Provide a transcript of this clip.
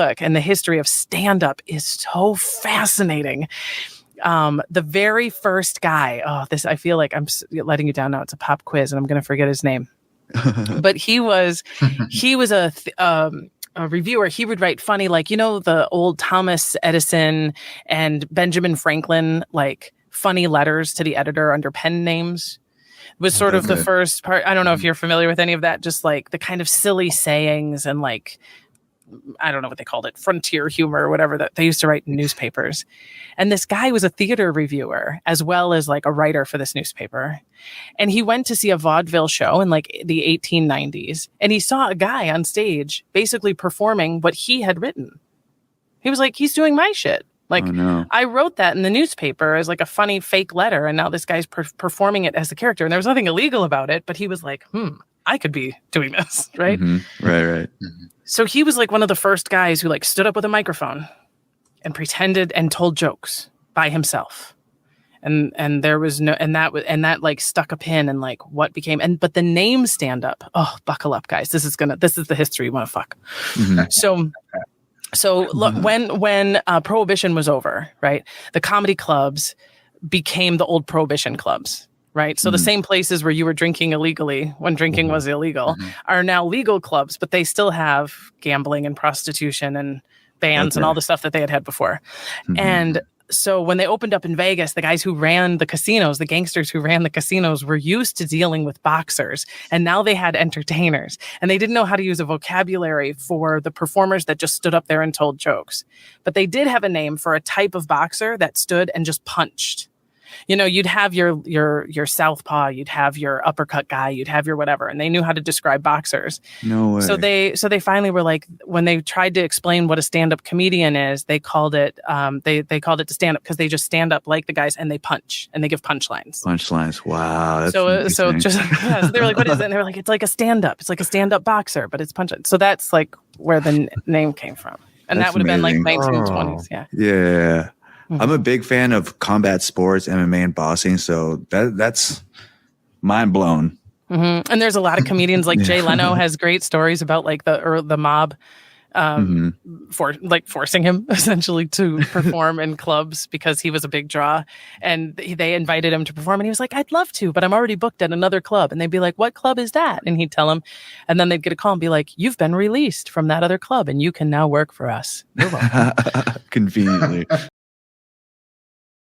book and the history of stand-up is so fascinating. The very first guy, I feel like I'm letting you down now. It's a pop quiz and I'm going to forget his name. But he was a reviewer. He would write funny, like, the old Thomas Edison and Benjamin Franklin, like funny letters to the editor under pen names. It was sort of the first part. I don't know if you're familiar with any of that, just like the kind of silly sayings and like, I don't know what they called it, frontier humor or whatever that they used to write in newspapers. And this guy was a theater reviewer as well as like a writer for this newspaper. And he went to see a vaudeville show in like the 1890s. And he saw a guy on stage basically performing what he had written. He was like, he's doing my shit. Like, oh, no. I wrote that in the newspaper as like a funny fake letter. And now this guy's performing it as a character. And there was nothing illegal about it. But he was like, I could be doing this. Right. Mm-hmm. Right. Mm-hmm. So he was like one of the first guys who like stood up with a microphone and pretended and told jokes by himself. And there was no, and that like stuck a pin in like what became, but the name stand up. Oh, buckle up, guys. This is the history you want to fuck. Mm-hmm. So look, when Prohibition was over, right, the comedy clubs became the old Prohibition clubs. Right. So the same places where you were drinking illegally when drinking was illegal are now legal clubs, but they still have gambling and prostitution and bands and all the stuff that they had before. Mm-hmm. And so when they opened up in Vegas, the guys who ran the casinos, the gangsters who ran the casinos were used to dealing with boxers. And now they had entertainers and they didn't know how to use a vocabulary for the performers that just stood up there and told jokes. But they did have a name for a type of boxer that stood and just punched. You'd have your southpaw, you'd have your uppercut guy, you'd have your whatever, and they knew how to describe boxers. No way. So they finally were like, when they tried to explain what a stand-up comedian is, they called it they called it to stand up because they just stand up like the guys and they punch and they give punchlines. Punchlines. Wow. That's so they were like, what is it? And they were like, it's like a stand-up. It's like a stand-up boxer, but it's punchline. So that's like where the name came from, and that would have been like 1920s. Yeah. Yeah. I'm a big fan of combat sports, MMA, and boxing, so that's mind blown. Mm-hmm. And there's a lot of comedians like Jay Leno has great stories about like the mob forcing him essentially to perform in clubs because he was a big draw, and they invited him to perform, and he was like, "I'd love to, but I'm already booked at another club." And they'd be like, "What club is that?" And he'd tell them, and then they'd get a call and be like, "You've been released from that other club, and you can now work for us." Conveniently.